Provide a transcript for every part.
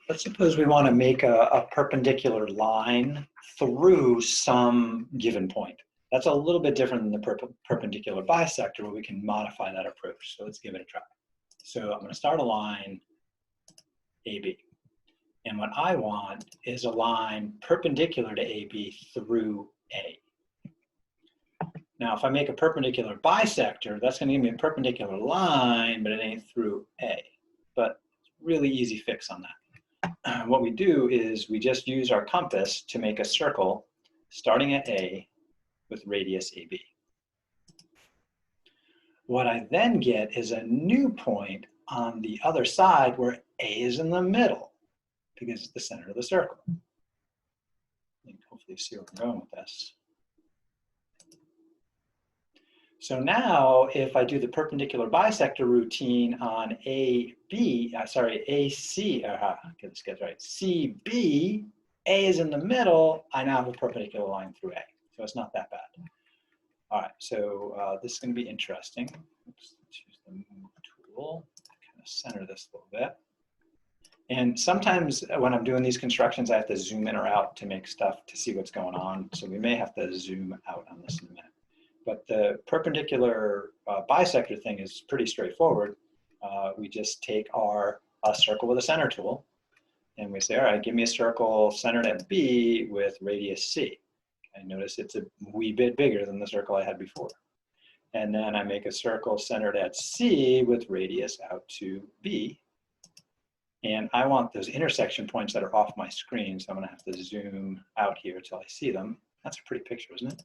let's suppose we want to make a perpendicular line through some given point. That's a little bit different than the perpendicular bisector, where we can modify that approach. So let's give it a try. So I'm going to start a line AB. And what I want is a line perpendicular to AB through A. Now, if I make a perpendicular bisector, that's going to give me a perpendicular line, but it ain't through A. But really easy fix on that. What we do is we just use our compass to make a circle starting at A with radius AB. What I then get is a new point on the other side where A is in the middle, because it's the center of the circle. Hopefully you see where I'm going with this. So now, if I do the perpendicular bisector routine on AC, get this gets right, CB, A is in the middle, I now have a perpendicular line through A. So it's not that bad. All right, so this is going to be interesting. Oops, let's use the move tool to kind of center this a little bit. And sometimes when I'm doing these constructions, I have to zoom in or out to make stuff to see what's going on. So we may have to zoom out on this in a minute. But the perpendicular bisector thing is pretty straightforward. We just take our circle with a center tool, and we say, all right, give me a circle centered at B with radius C. And notice it's a wee bit bigger than the circle I had before. And then I make a circle centered at C with radius out to B. And I want those intersection points that are off my screen, so I'm going to have to zoom out here until I see them. That's a pretty picture, isn't it?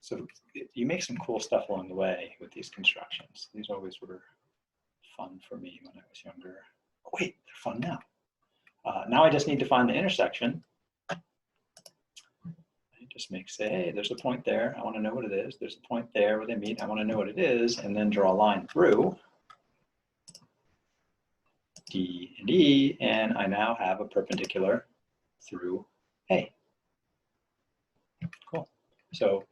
So you make some cool stuff along the way with these constructions. These always were fun for me when I was younger. Oh, wait, they're fun now. Now I just need to find the intersection. I just say, hey, there's a point there. I want to know what it is. There's a point there where they meet. I want to know what it is, and then draw a line through D and E, and I now have a perpendicular through A. Cool. So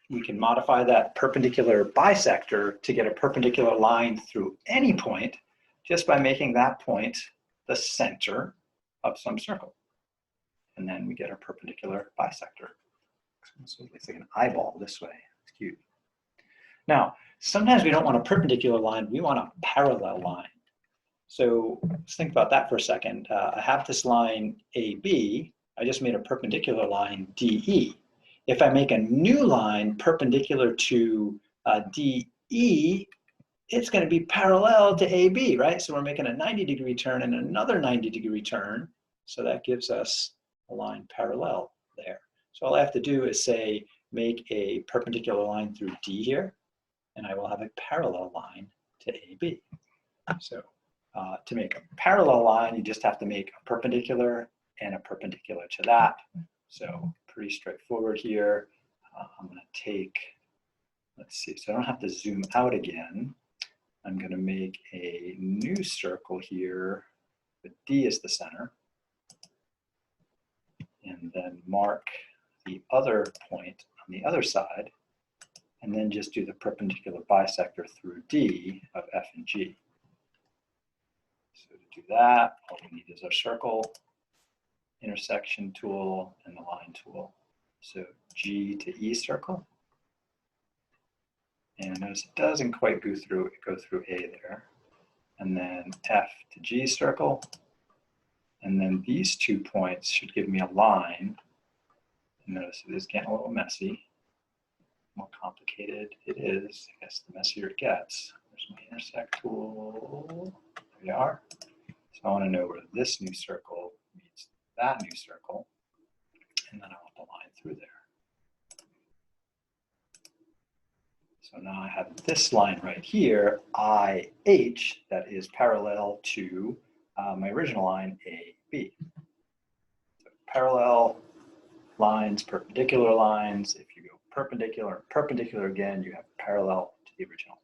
we can modify that perpendicular bisector to get a perpendicular line through any point just by making that point the center of some circle. And then we get a perpendicular bisector. So it's like an eyeball this way. It's cute. Now, sometimes we don't want a perpendicular line, we want a parallel line. So let's think about that for a second. I have this line AB. I just made a perpendicular line DE. If I make a new line perpendicular to DE, it's going to be parallel to AB, right? So we're making a 90-degree turn and another 90-degree turn. So that gives us a line parallel there. So all I have to do is say, make a perpendicular line through D here, and I will have a parallel line to AB. So to make a parallel line, you just have to make a perpendicular and a perpendicular to that. So pretty straightforward here. I'm going to take, let's see, so I don't have to zoom out again. I'm going to make a new circle here with D as the center, and then mark the other point on the other side, and then just do the perpendicular bisector through D of F and G. So to do that, all we need is our circle, intersection tool, and the line tool. So G to E circle. And notice it doesn't quite go through A there. And then F to G circle. And then these 2 points should give me a line. And notice it is getting a little messy. More complicated it is, I guess the messier it gets. There's my intersect tool. There we are. So I want to know where this new circle meets that new circle. And then I want the line through there. So now I have this line right here, IH, that is parallel to my original line, AB. So parallel lines, perpendicular lines. If you go perpendicular and perpendicular again, you have parallel to the original.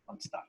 Fun stuff.